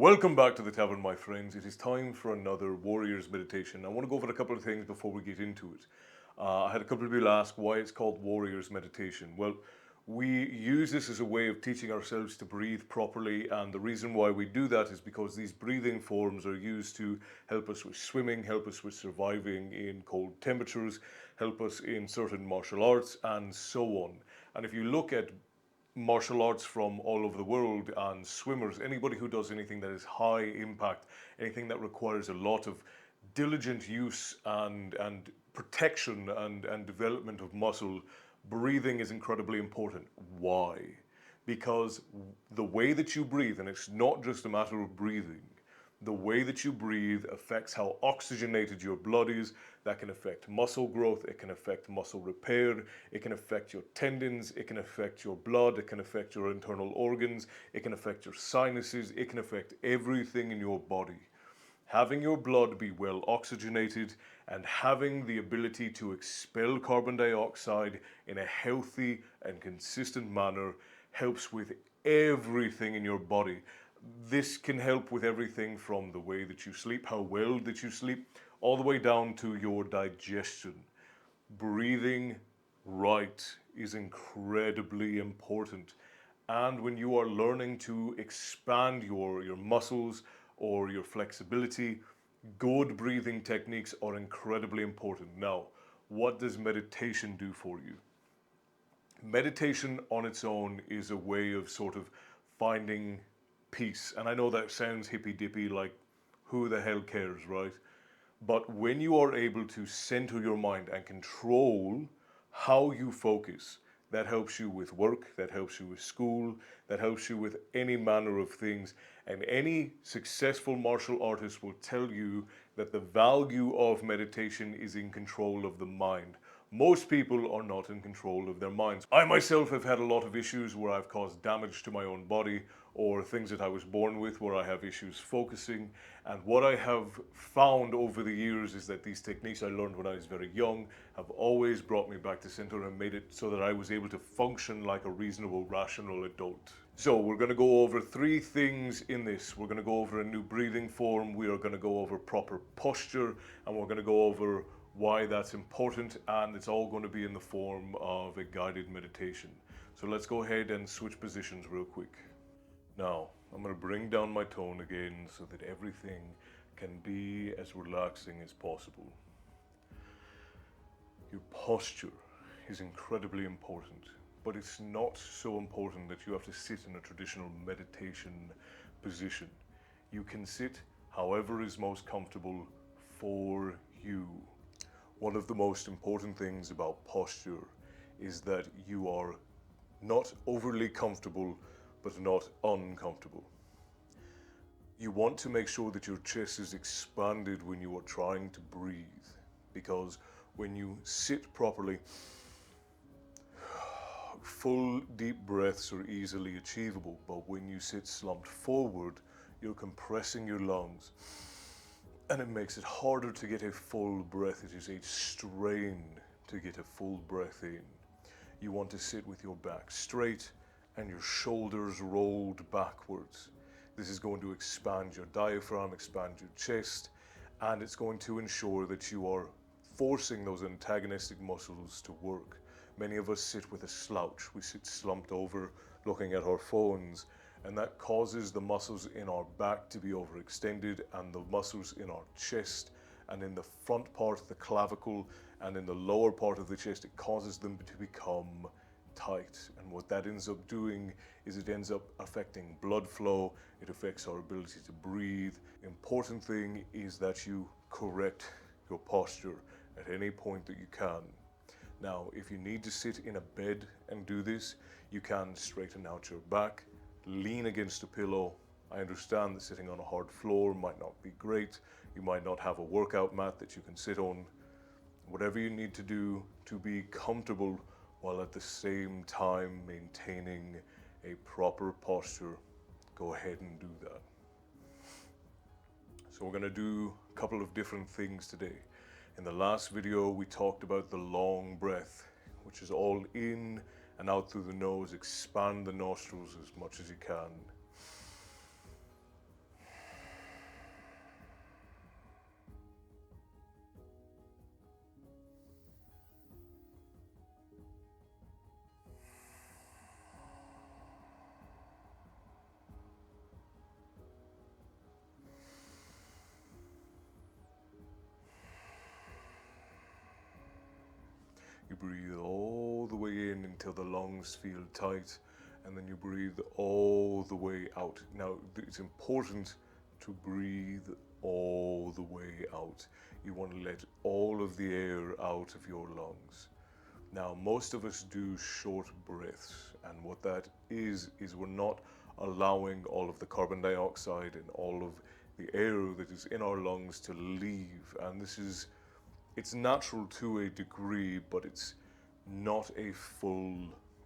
Welcome back to the tavern, my friends. It is time for another Warriors meditation. I want to go over a couple of things before we get into it. I had a couple of people ask why it's called Warriors meditation. Well, we use this as a way of teaching ourselves to breathe properly, and the reason why we do that is because these breathing forms are used to help us with swimming, help us with surviving in cold temperatures, help us in certain martial arts, and so on. And if you look at martial arts from all over the world and swimmers, anybody who does anything that is high impact, anything that requires a lot of diligent use and protection and development of muscle, breathing is incredibly important. Why? Because the way that you breathe, and it's not just a matter of breathing, the way that you breathe affects how oxygenated your blood is. That can affect muscle growth, it can affect muscle repair, it can affect your tendons, it can affect your blood, it can affect your internal organs, it can affect your sinuses, it can affect everything in your body. Having your blood be well oxygenated and having the ability to expel carbon dioxide in a healthy and consistent manner helps with everything in your body. This can help with everything from the way that you sleep, how well that you sleep, all the way down to your digestion. Breathing right is incredibly important. And when you are learning to expand your muscles or your flexibility, good breathing techniques are incredibly important. Now, what does meditation do for you? Meditation on its own is a way of sort of finding peace. And I know that sounds hippy dippy, like who the hell cares, right? But when you are able to center your mind and control how you focus, that helps you with work, that helps you with school, that helps you with any manner of things. And any successful martial artist will tell you that the value of meditation is in control of the mind. Most people are not in control of their minds. I myself have had a lot of issues where I've caused damage to my own body, or things that I was born with where I have issues focusing. And what I have found over the years is that these techniques I learned when I was very young have always brought me back to center and made it so that I was able to function like a reasonable, rational adult. So we're going to go over three things in this. We're going to go over a new breathing form, we are going to go over proper posture, and we're going to go over why that's important, and it's all going to be in the form of a guided meditation. So let's go ahead and switch positions real quick. Now, I'm going to bring down my tone again so that everything can be as relaxing as possible. Your posture is incredibly important, but it's not so important that you have to sit in a traditional meditation position. You can sit however is most comfortable for you. One of the most important things about posture is that you are not overly comfortable, but not uncomfortable. You want to make sure that your chest is expanded when you are trying to breathe, because when you sit properly, full deep breaths are easily achievable, but when you sit slumped forward, you're compressing your lungs, and it makes it harder to get a full breath. It is a strain to get a full breath in. You want to sit with your back straight and your shoulders rolled backwards. This is going to expand your diaphragm, expand your chest, and it's going to ensure that you are forcing those antagonistic muscles to work. Many of us sit with a slouch. We sit slumped over looking at our phones, and that causes the muscles in our back to be overextended, and the muscles in our chest and in the front part of the clavicle and in the lower part of the chest, it causes them to become tight. And what that ends up doing is it ends up affecting blood flow, it affects our ability to breathe. Important thing is that you correct your posture at any point that you can. Now, if you need to sit in a bed and do this, you can straighten out your back, lean against a pillow. I understand that sitting on a hard floor might not be great. You might not have a workout mat that you can sit on. Whatever you need to do to be comfortable while at the same time maintaining a proper posture, go ahead and do that. So we're going to do a couple of different things today. In the last video, we talked about the long breath, which is all in and out through the nose. Expand the nostrils as much as you can. You breathe all the way in until the lungs feel tight, and then you breathe all the way out. Now, it's important to breathe all the way out. You want to let all of the air out of your lungs. Now, most of us do short breaths, and what that is we're not allowing all of the carbon dioxide and all of the air that is in our lungs to leave. And it's natural to a degree, but it's not a full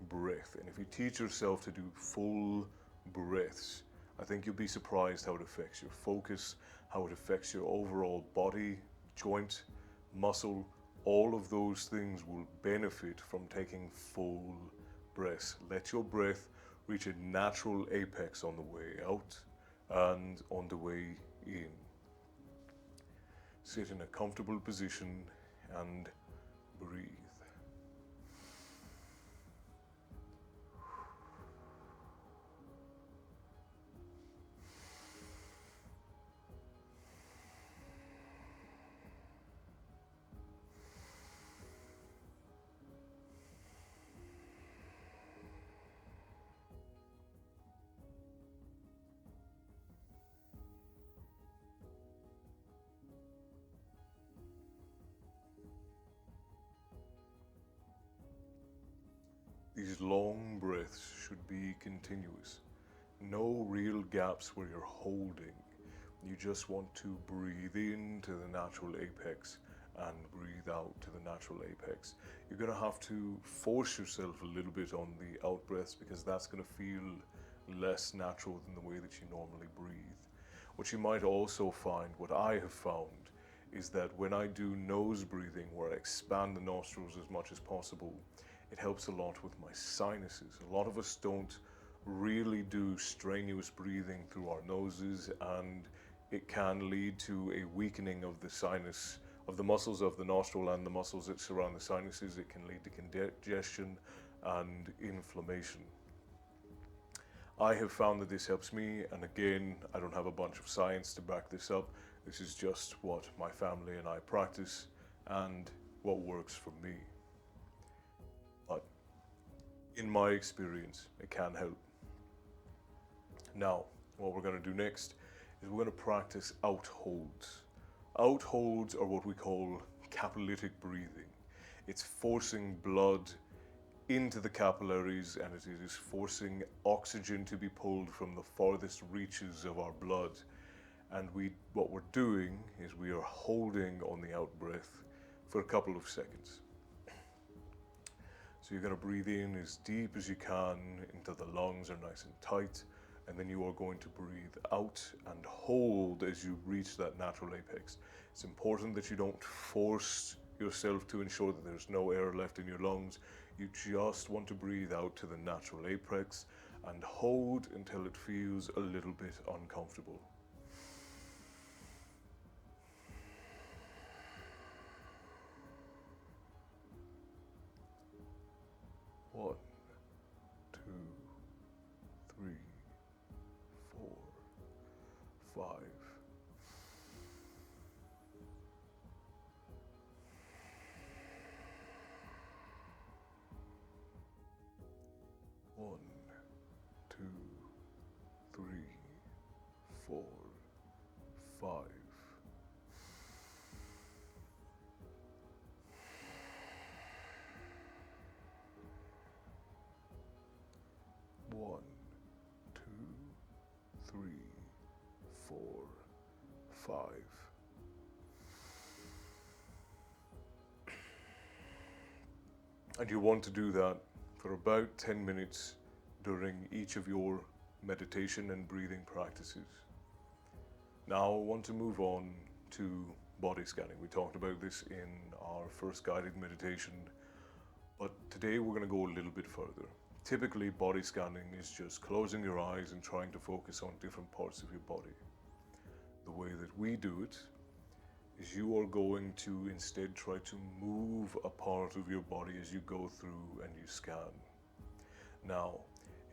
breath. And if you teach yourself to do full breaths, I think you'll be surprised how it affects your focus, how it affects your overall body, joint, muscle. All of those things will benefit from taking full breaths. Let your breath reach a natural apex on the way out and on the way in. Sit in a comfortable position and breathe. These long breaths should be continuous. No real gaps where you're holding. You just want to breathe in to the natural apex and breathe out to the natural apex. You're going to have to force yourself a little bit on the out breaths because that's going to feel less natural than the way that you normally breathe. What you might also find, what I have found, is that when I do nose breathing, where I expand the nostrils as much as possible, it helps a lot with my sinuses. A lot of us don't really do strenuous breathing through our noses, and it can lead to a weakening of the sinus, of the muscles of the nostril and the muscles that surround the sinuses. It can lead to congestion and inflammation. I have found that this helps me, and again, I don't have a bunch of science to back this up. This is just what my family and I practice and what works for me. But in my experience, it can help. Now, what we're going to do next is we're going to practice out holds. Out holds are what we call catalytic breathing. It's forcing blood into the capillaries, and it is forcing oxygen to be pulled from the farthest reaches of our blood. And what we're doing is we are holding on the out breath for a couple of seconds. So you're going to breathe in as deep as you can until the lungs are nice and tight, and then you are going to breathe out and hold as you reach that natural apex. It's important that you don't force yourself to ensure that there's no air left in your lungs. You just want to breathe out to the natural apex and hold until it feels a little bit uncomfortable. One, two, three, four, five. One, two, three, four, five. One, two, three, four, five. And you want to do that for about 10 minutes during each of your meditation and breathing practices. Now I want to move on to body scanning. We talked about this in our first guided meditation, but today we're going to go a little bit further. Typically, body scanning is just closing your eyes and trying to focus on different parts of your body. The way that we do it is you are going to instead try to move a part of your body as you go through and you scan. Now,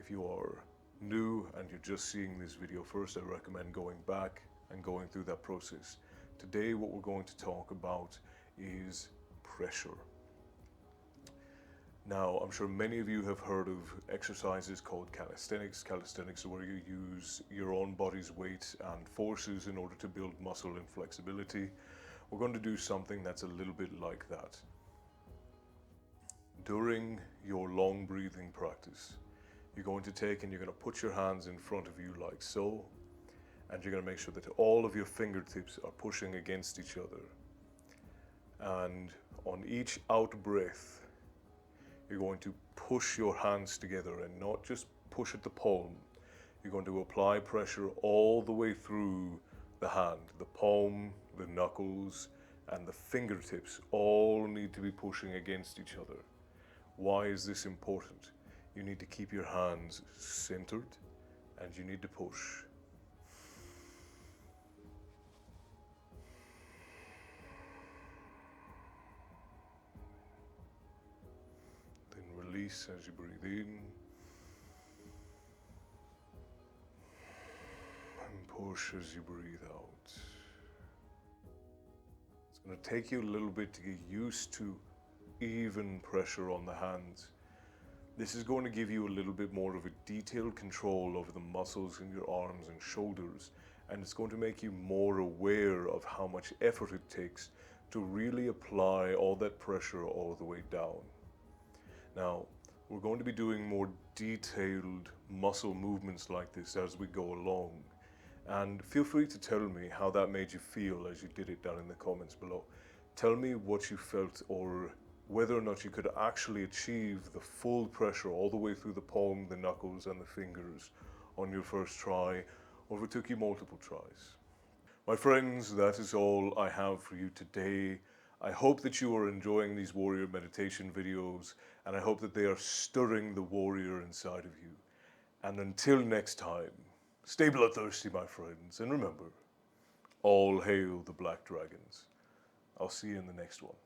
if you are new and you're just seeing this video first, I recommend going back and going through that process. Today, what we're going to talk about is pressure. Now, I'm sure many of you have heard of exercises called calisthenics. Calisthenics are where you use your own body's weight and forces in order to build muscle and flexibility. We're going to do something that's a little bit like that. During your long breathing practice, you're going to take and you're going to put your hands in front of you like so, and you're going to make sure that all of your fingertips are pushing against each other. And on each out breath, you're going to push your hands together and not just push at the palm. You're going to apply pressure all the way through the hand. The palm, the knuckles, and the fingertips all need to be pushing against each other. Why is this important? You need to keep your hands centered and you need to push. Then release as you breathe in. And push as you breathe out. It's going to take you a little bit to get used to even pressure on the hands. This is going to give you a little bit more of a detailed control over the muscles in your arms and shoulders, and it's going to make you more aware of how much effort it takes to really apply all that pressure all the way down. Now, we're going to be doing more detailed muscle movements like this as we go along, and feel free to tell me how that made you feel as you did it down in the comments below. Tell me what you felt, or whether or not you could actually achieve the full pressure all the way through the palm, the knuckles and the fingers on your first try, or if it took you multiple tries. My friends, that is all I have for you today. I hope that you are enjoying these warrior meditation videos, and I hope that they are stirring the warrior inside of you. And until next time, stay bloodthirsty, my friends, and remember, all hail the black dragons. I'll see you in the next one.